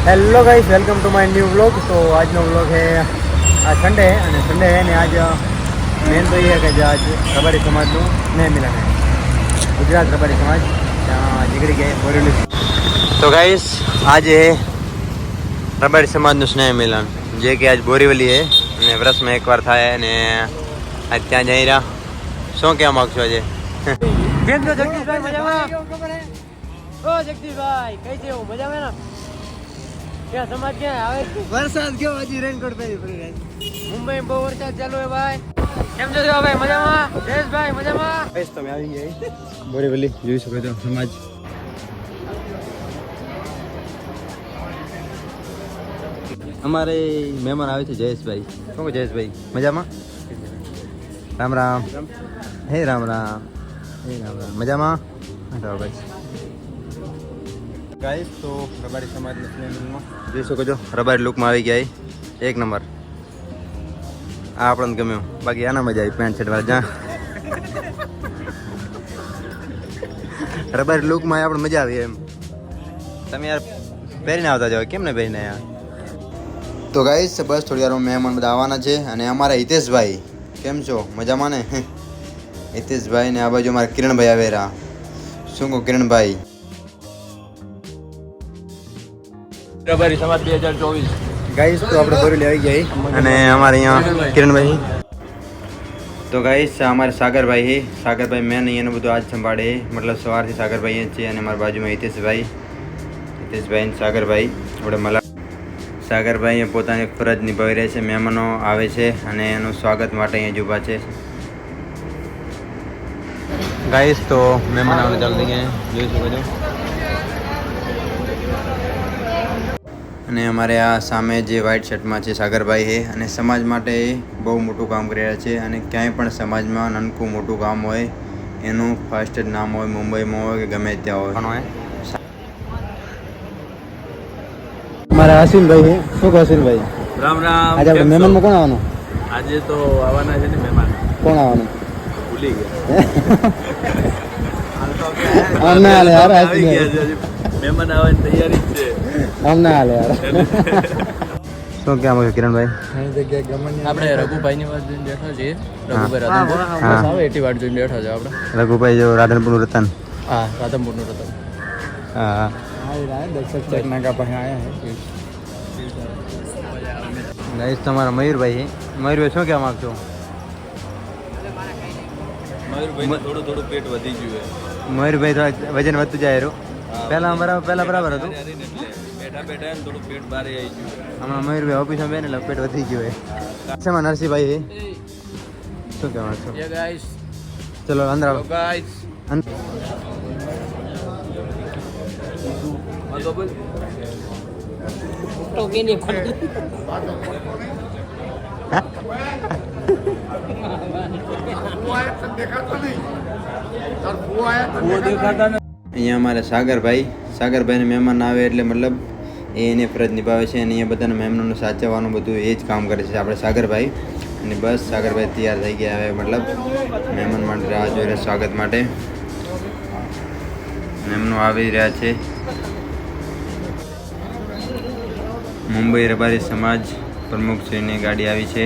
Hello guys, welcome to my new vlog. તો આજનો vlog છે આ સન્ડે અને સન્ડે છે ને આજ મેન તો એ છે કે જે આજ રબારી સમાજનું સ્નેહ મિલન છે. ગુજરાત રબારી સમાજ ત્યાં નીકળી ગઈ બોરેલી. તો ગાઈસ આજે રબારી સમાજનું સ્નેહ મિલન જે કે આજ બોરીવલી છે અને વર્ષમાં એકવાર થાય અને આજ ત્યાં જઈ રહ્યા. શું કહેવા માગશો આજે? કેમ છો જગદીશભાઈ? મજામાં? ઓ જગદીશભાઈ કઈ છે? મજામાં ને? क्या समाज क्या है? वरसाद क्यों आज रेनकोट पहनी पड़ी है? मुंबई में बહુ વરસાદ ચાલુ है भाई. કેમ છો ભાઈ? મજામાં? જયેશભાઈ મજામાં? બસ તમે આવી ગયા બોરીવલી જોઈ શકો છો સમાજ. અમારે મહેમાન આવે છે જયેશભાઈ. શું કહો જયેશભાઈ? મજામાં? રામ રામ. હે રામ રામ. હે રામ રામ. મજામાં? હા બસ ગાઈસ. તો રબારી સમાજના સ્નેહમાં જોઈ શકો છો રબારી લુકમાં આવી ગયા એક નંબર. આ આપણને ગમ્યું, બાકી આના મજા આવી પેન્ટ શર્ટ વાળા. જ્યાં રબારી લુકમાં આપણે મજા આવી એમ. તમે યાર પહેરીને આવતા જાવ, કેમ ને પહેરીને યાર? તો ગાઈસ બસ થોડી વારમાં મહેમાન બધા આવવાના છે અને અમારા હિતેશભાઈ કેમ છો? મજામાં ને? હિતેશભાઈ ને આ બાજુ અમારા કિરણભાઈ આવેરા. શું કહો કિરણભાઈ? રબારી સમાજ 2024 ગાઈસ તો આપણે બોરેલી આવી ગયા અને અમારે અહીંયા કિરણભાઈ. તો ગાઈસ અમારે સાગરભાઈ છે. સાગરભાઈ મેન અહીંયાનું બધું આજ સંભાળે, મતલબ સવારથી સાગરભાઈ અહીંયા છે અને અમારી બાજુમાં હિતેશભાઈ અને સાગરભાઈ આપણે મળા. સાગરભાઈ અહીંયા પોતાની ફરજ નિભાવી રહ્યા છે. મહેમાનો આવે છે અને એનું સ્વાગત માટે અહીંયા જ ઊભા છે. ગાઈસ તો મહેમાન આવને ચાલુ થઈ ગયા, જોઈ શકો છો. અને અમારે આ સામે જે વ્હાઇટ શર્ટમાં છે સાગરભાઈ છે અને સમાજ માટે બહુ મોટું કામ કરી રહ્યા છે. અને ક્યાંય પણ સમાજમાં નાનકું મોટું કામ હોય એનું ફર્સ્ટ જ નામ હોય, મુંબઈમાં હોય કે ગમે ત્યાં હોય. અમારા અશ્વિનભાઈ છે. શું કહો અશ્વિનભાઈ? રામ રામ. આજે આપણે મહેમાનમાં કોણ આવવાનું? આજે તો આવવાના છે ને મહેમાન. કોણ આવવાનું? ભૂલી ગયા. આમ ના હાલે યાર. આવી ગયા છે, મહેમાન આવવાની તૈયારી જ છે. આમ ના હાલે યાર. શું કેમ છે કિરણભાઈ? આપણે રઘુભાઈની વાત જોઈને બેઠા છીએ. રઘુભાઈ રાધનપુર આવે એટલી વાત જોઈને બેઠા છે આપણે. રઘુભાઈ જો રાધનપુરનું રતન. હા, રાધનપુરનું રતન. હા ગાઈસ તમારા મયુરભાઈ છે. મયુરભાઈ શું કહેવા માગશો? મયુરભાઈને થોડું પેટ વધી ગયું મયુરભાઈ થોડા વજન વધતું જાય રહ્યું. પહેલા બરાબર હતું. બેઠા બેઠા થોડું પેટ બારે આવી ગયું. હમણાં મયુરભાઈ ઓફિસમાં બેન એટલે પેટ વધી ગયું હોય. શેમાં નરસિંહભાઈ છે? શું કહેવા માગશો? ગાઈસ ચલો અંદર આવો. ગાઈસ તો કે નહીં અહીંયા અમારે સાગરભાઈને મહેમાન આવે એટલે મતલબ એને ફરજ નિભાવે છે અને અહીંયા બધાને મહેમાનોને સાચવવાનું બધું એ જ કામ કરે છે આપણે સાગરભાઈ. અને બસ સાગરભાઈ તૈયાર થઈ ગયા હવે, મતલબ મહેમાન માટે રાહ જોઈ રહ્યા સ્વાગત માટે. મહેમાનો આવી રહ્યા છે. મુંબઈ રબારી સમાજ પ્રમુખશ્રીની ગાડી આવી છે.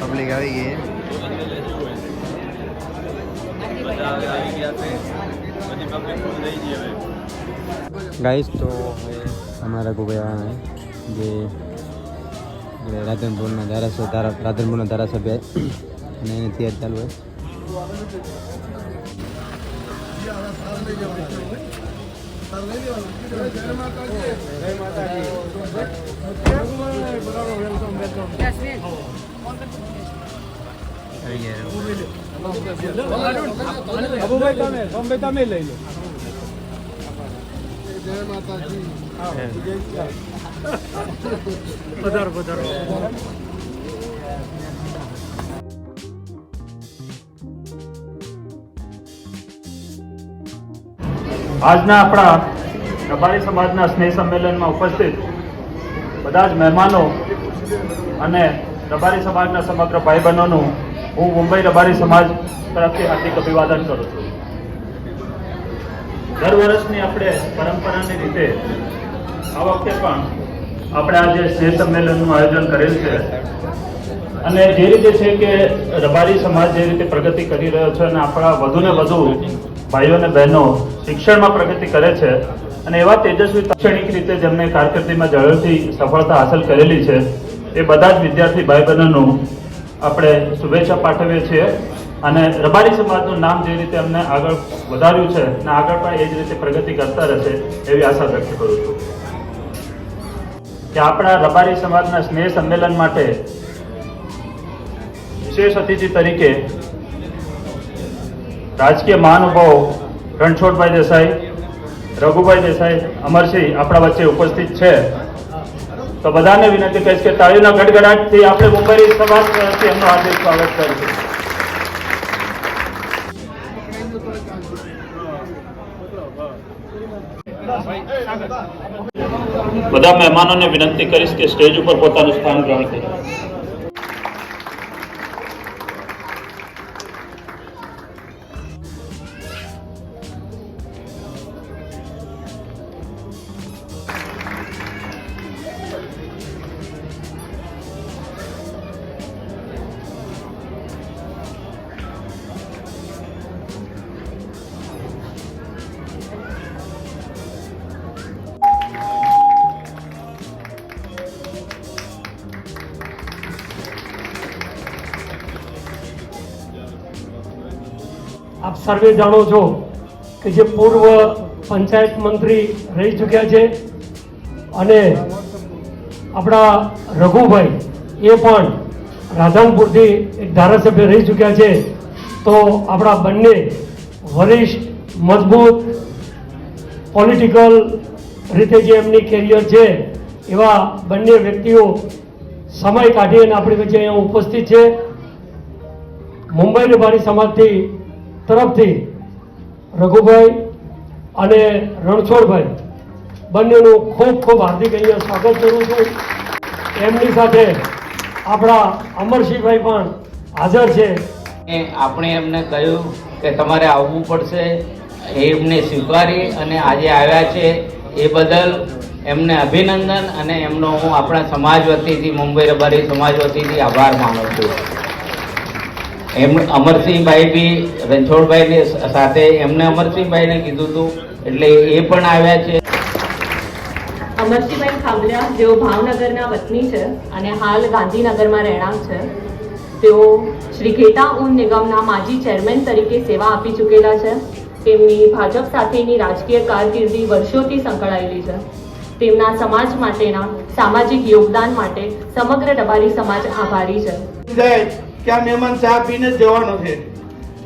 પબ્લિક આવી ગઈ. गाइस तो हमारा को गया है ये રાધનપુરના ધારાસભ્ય અને એની તૈયારી ચાલુ હોય. તમે લઈ લો. પધારો પધારો. આજના આપણા રબારી સમાજના સ્નેહ સંમેલનમાં ઉપસ્થિત બધા જ મહેમાનો અને રબારી સમાજના સમગ્ર ભાઈ બહેનોનું હું મુંબઈ રબારી સમાજ તરફથી હાર્દિક અભિવાદન કરું છું. દર વર્ષની આપણે પરંપરાની રીતે આ વખતે પણ આપણે આજે સ્નેહ સંમેલનનું આયોજન કરેલ છે અને જે રીતે છે કે રબારી સમાજ જે રીતે પ્રગતિ કરી રહ્યો છે અને આપણા વધુને વધુ ભાઈઓ અને બહેનો શિક્ષણમાં પ્રગતિ કરે છે અને એવા તેજસ્વી શૈક્ષણિક રીતે જેમને કારકિર્દીમાં ઝડપથી સફળતા હાંસલ કરેલી છે એ બધા જ વિદ્યાર્થી ભાઈ બહેનોનું આપણે શુભેચ્છા પાઠવીએ છીએ અને રબારી સમાજનું નામ જે રીતે અમને આગળ વધાર્યું છે અને આગળ પણ એ જ રીતે પ્રગતિ કરતા રહેશે એવી આશા વ્યક્ત કરું છું કે આપણા રબારી સમાજના સ્નેહ સંમેલન માટે વિશેષ અતિથિ તરીકે રાજકીય મહાનુભાવ રણછોડભાઈ દેસાઈ, રઘુભાઈ દેસાઈ, અમરસિંહ આપણા વચ્ચે ઉપસ્થિત છે. તો બધાને વિનંતી કહીશ કે તાળીના ગડગડાટથી આપણે મુંબઈ સમાજ તરફથી એમનું હાર્દિક સ્વાગત કરીશું. બધા મહેમાનોને વિનંતી કરીશ કે સ્ટેજ ઉપર પોતાનું સ્થાન ગ્રહણ કરે. આપ સર્વે જાણો છો કે જે પૂર્વ પંચાયત મંત્રી રહી ચૂક્યા છે અને આપણા રઘુભાઈ એ પણ રાધનપુરથી એક ધારાસભ્ય રહી ચૂક્યા છે. તો આપણા બંને વરિષ્ઠ મજબૂત પોલિટિકલ રીતે જે એમની કેરિયર છે એવા બંને વ્યક્તિઓ સમય કાઢી અને આપણી વચ્ચે અહીંયા ઉપસ્થિત છે. મુંબઈ રબારી સમાજથી તરફથી રઘુભાઈ અને રણછોડભાઈ બંનેનું ખૂબ ખૂબ હાર્દિક અહીંયા સ્વાગત કરું છું. એમની સાથે આપણા અમરસિંહભાઈ પણ હાજર છે. આપણે એમને કહ્યું કે તમારે આવવું પડશે, એમને સ્વીકારી અને આજે આવ્યા છે એ બદલ એમને અભિનંદન અને એમનો હું આપણા સમાજ વતીથી મુંબઈ રબારી સમાજ વતીથી આભાર માનું છું. અમરસિંહભાઈ બી રણછોડભાઈની સાથે એમને અમરસિંહભાઈને કીધું હતું એટલે એ પણ આવ્યા છે. અમરસિંહભાઈ ખાબલિયા જેઓ ભાવનગરના વતની છે અને હાલ ગાંધીનગરમાં રહેણાંક છે. તેઓ શ્રી ઘેટા ઊન નિગમના માજી ચેરમેન તરીકે સેવા આપી ચૂકેલા છે. તેમની ભાજપ સાથેની રાજકીય કારકિર્દી વર્ષોથી સંકળાયેલી છે. તેમના સમાજ માટેના સામાજિક યોગદાન માટે સમગ્ર રબારી સમાજ આભારી છે. કે આ મહેમાન ચા પીને જ જવાનો છે,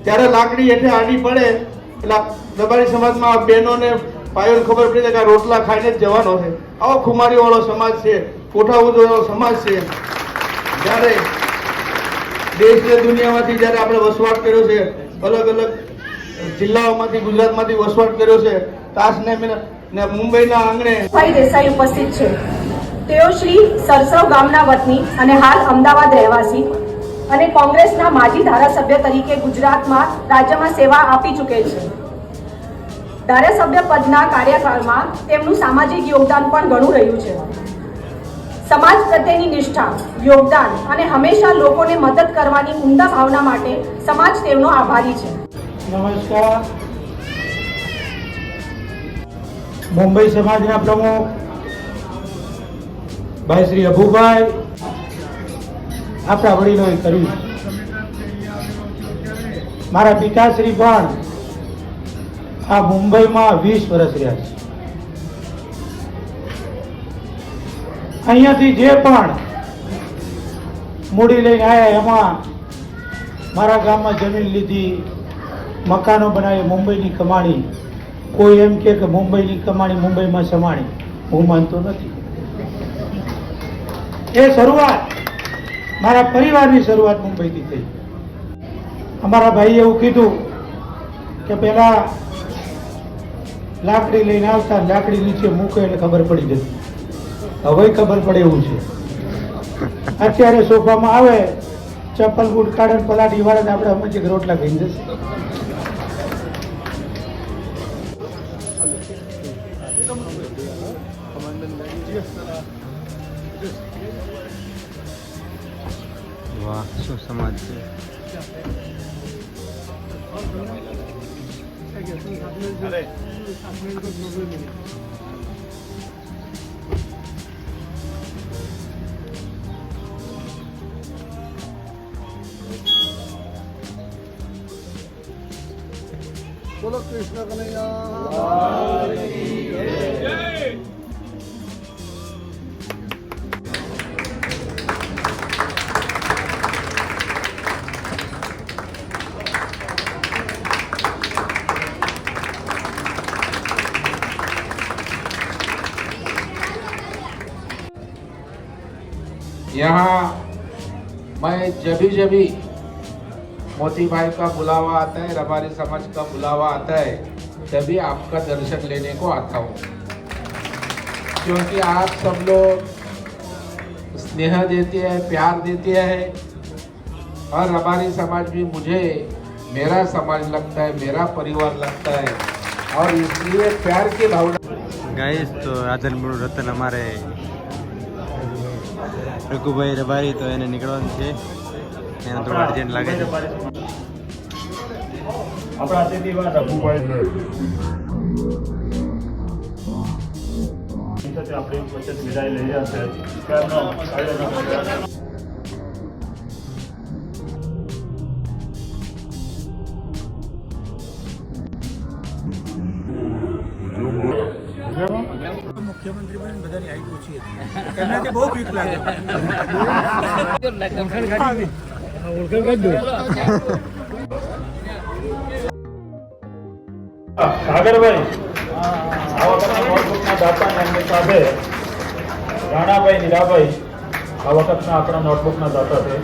ત્યારે લાકડી હેઠે આડી પડે એટલે રબારી સમાજમાં બહેનોને ભાઈઓને ખબર પડી કે આ રોટલા ખાઈને જ જવાનો છે. આવો ખુમારીઓ વાળો સમાજ છે, કોઠાઉદ વાળો સમાજ છે. જ્યારે દેશ ને દુનિયામાંથી જ્યારે આપણે વસવાટ કર્યો છે, અલગ અલગ જિલ્લાઓમાંથી ગુજરાતમાંથી વસવાટ કર્યો છે, તાસને મુંબઈના આંગણે ભાઈ દેસાઈ ઉપસ્થિત છે. તેઓ શ્રી સરસવ ગામના વતની અને હાલ અમદાવાદ રહેવાસી અને કોંગ્રેસના માજી ધારાસભ્ય તરીકે ગુજરાતમાં રાજ્યમાં સેવા આપી ચૂકેલ છે. ધારાસભ્ય પદના કાર્યકાળમાં તેમનું સામાજિક યોગદાન પણ ઘણું રહ્યું છે. સમાજ પ્રત્યેની નિષ્ઠા, યોગદાન અને હંમેશા લોકોને મદદ કરવાની ઉમદા ભાવના માટે સમાજ તેમનો આભારી છે. નમસ્કાર. મુંબઈ સમાજના પ્રમુખ ભાઈ શ્રી અભુભાઈ, આપણા વડીલોએ કર્યું મારા પિતાશ્રી પણ આ મુંબઈમાં 20 વર્ષ રહ્યા છે. અહીંયાથી જે પણ મૂડી લઈને આવ્યા એમાં મારા ગામમાં જમીન લીધી, મકાનો બનાવી, મુંબઈની કમાણી. કોઈ એમ કે મુંબઈની કમાણી મુંબઈમાં સમાણી, હું માનતો નથી. એ શરૂઆત મારા પરિવારની શરૂઆત મુંબઈથી થઈ. અમારા ભાઈએ એવું કીધું કે પેલા લાકડી લઈને આવતા, લાકડી નીચે મૂકે એટલે ખબર પડી જતી. હવે ખબર પડે એવું છે. અત્યારે સોફામાં આવે, ચપ્પલ બૂટ કાઢે, પલાટી વાળે, આપણે સમજીએ કે રોટલા ખાઈ જશે. વાહ, શું સમાજ છે. બોલો કૃષ્ણ કનૈયા. यहाँ मैं जब भी मोती भाई का बुलावा आता है, रबारी समाज का बुलावा आता है, तभी आपका दर्शन लेने को आता हूँ, क्योंकि आप सब लोग स्नेह देते हैं, प्यार देते हैं, और रबारी समाज भी मुझे मेरा समाज लगता है, मेरा परिवार लगता है, और इसलिए प्यार की भावना. गाइस, तो राधनपुर रतन हमारे રઘુભાઈ રબારી, તો એને નીકળવાનું છે, એને થોડું અર્જન્ટ લાગે છે. આપણા અતિથિ રઘુભાઈ આપણી વચ્ચે વિદાય લઈ રહ્યા છે. મુખ્યમંત્રી બની બધાની હાઈટ ઓછી હતી, એનાથી બહુ બીક લાગે. સાગરભાઈ, આ વખતના નોટબુકના દાતા એમની સાથે રાણાભાઈ નીરાભાઈ આ વખતના આપણા નોટબુકના દાતા છે.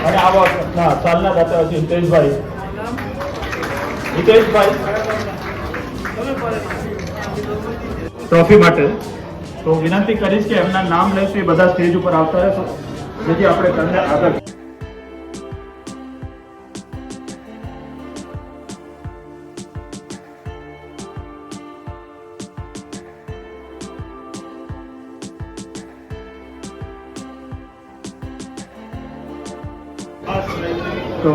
અને આ વખતના સાલના દાતા છે હિતેશભાઈ. ટ્રોફી માટે તો વિનંતી કરીશ કે એમના નામ લઈશું, એ બધા સ્ટેજ ઉપર આવતા રહેશો, જેથી આપણે તમને આગળ તો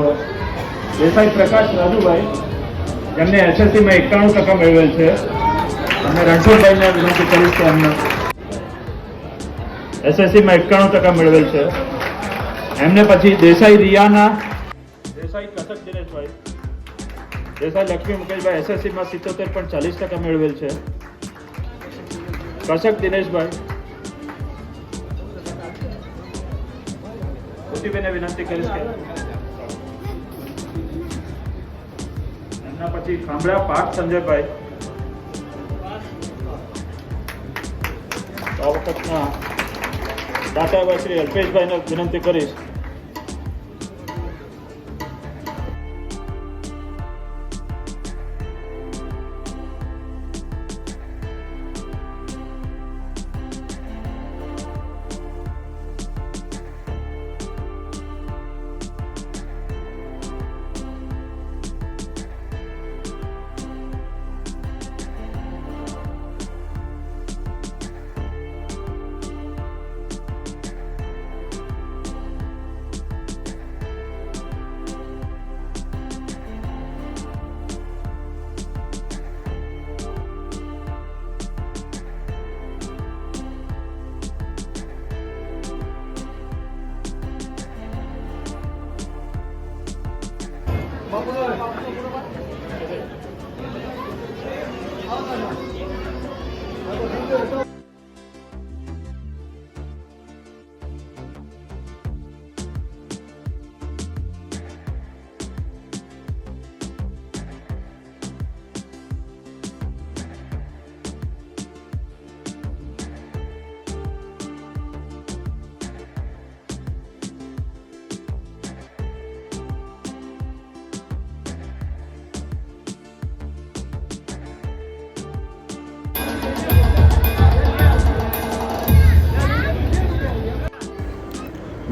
દેસાઈ પ્રકાશ રાજુભાઈ, જેમને એસએસસીમાં 91% મેળવેલ છે, અને રણછોડભાઈને વિનંતી કરીશ કે એમને એસએસસીમાં 91% મેળવેલ છે. એમને પછી દેસાઈ રિયાના, દેસાઈ કસક દિનેશભાઈ, દેસાઈ લક્ષ્મી મુકેશભાઈ એસએસસીમાં 77.40% મેળવેલ છે. કસક દિનેશભાઈ, કુટીબેને વિનંતી કરીશ કે એમના પછી ખાંભળા પાર્થ સંજયભાઈ, આ વખતના દાતાભાઈ શ્રી અલ્પેશભાઈને વિનંતી કરીશ.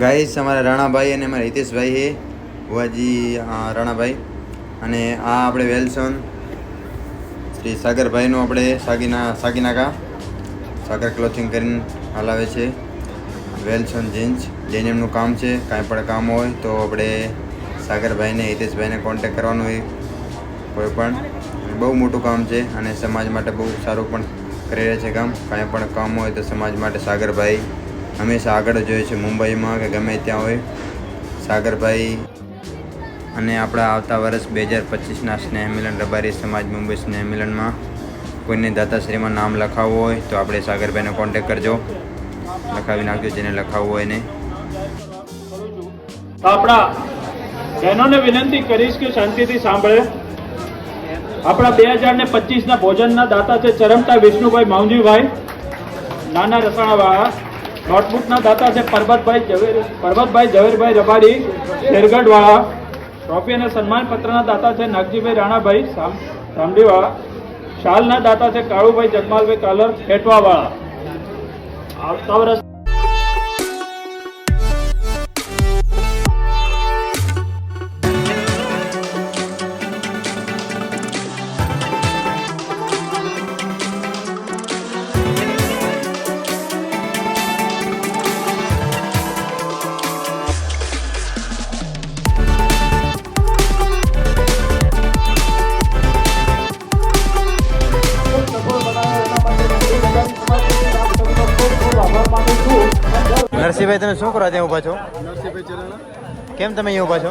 ગાઈસ અમારા રાણાભાઈ અને અમારા હિતેશભાઈ છે ભુવાજી રાણાભાઈ અને આ આપણે વેલસન શ્રી સાગરભાઈનું આપણે સાગીનાકા સાગર ક્લોથિંગ કરીને હલાવે છે વેલસન જીન્સ ડેનિમનું કામ છે કાંઈ પણ કામ હોય તો આપણે સાગરભાઈને હિતેશભાઈને કોન્ટેક કરવાનું હોય કોઈ પણ બહુ મોટું કામ છે અને સમાજ માટે બહુ સારું પણ કરી રહ્યા છે કામ કાંઈ પણ કામ હોય તો સમાજ માટે સાગરભાઈ હંમેશા આગળ જ હોય છે મુંબઈમાં કે ગમે ત્યાં હોય સાગરભાઈ અને આપણા આવતા વર્ષ 2025ના સ્નેહ મિલન રબારી સમાજ મુંબઈ સ્નેહ મિલનમાં કોઈને દાતાશ્રીમાં નામ લખાવવું હોય તો આપણે સાગરભાઈને કોન્ટેક કરજો લખાવી નાખજો જેને લખાવવું હોય ને તો આપણા બહેનોને વિનંતી કરીશ કે શાંતિથી સાંભળે. આપણા 2025ના ભોજનના દાતા છે ચરમતા વિષ્ણુભાઈ માવજીભાઈ નાના રસાણાવાળા. નોટબુકના દાતા છે પરબતભાઈ ઝવેરભાઈ રબારી શેરગઢવાળા. ટ્રોફી અને સન્માન પત્રના દાતા છે નાગજીભાઈ રાણાભાઈ સામડીવાળા. શાલના દાતા છે કાળુભાઈ જગમાલભાઈ કાલર ખેટવાવાળા. આવતા વર્ષ નરસિંહભાઈ તમે શું કરો ત્યાં ઊભા છો? કેમ તમે અહીંયા ઊભા છો?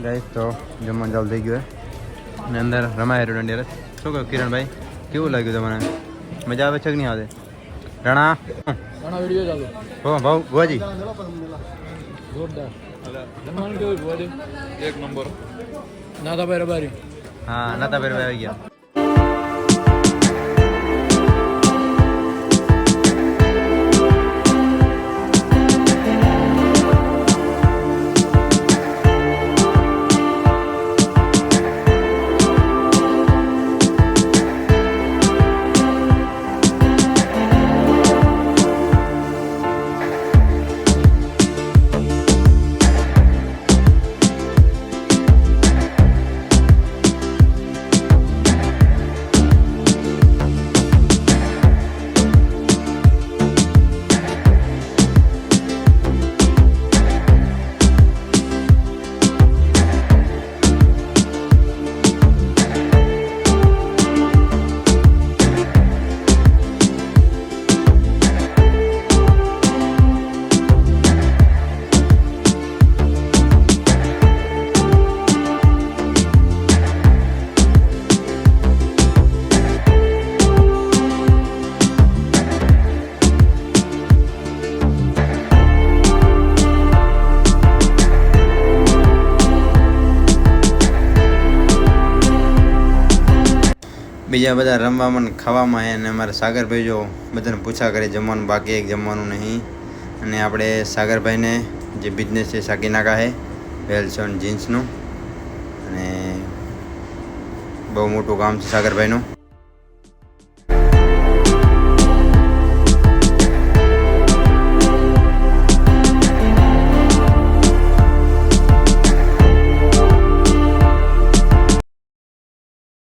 ગાઈસ તો જમવાનું ચાલુ થઈ ગયું અને અંદર રમાય દાંડિયા રસ. શું કહ્યું કિરણભાઈ, કેવું લાગ્યું તમને? મજા આવે છે કે નહીં આવે? રાણા વિડીયો ચાલુ હો ભાવ ભુવાજી જોરદાર જમવાનું કેવું ભુવાજી? એક નંબર. નાથાભાઈ રબારી. હા નાતાભાઈ આવી ગયા. બીજા બધા રમવામાં ને ખાવામાં અને અમારા સાગરભાઈ જો બધાને પૂછા કરે જમવાનું બાકી એક જમવાનું નહીં. અને આપણે સાગરભાઈને જે બિઝનેસ છે સાગીનાકા છે વેલસન જીન્સનું અને બહુ મોટું કામ છે સાગરભાઈનું.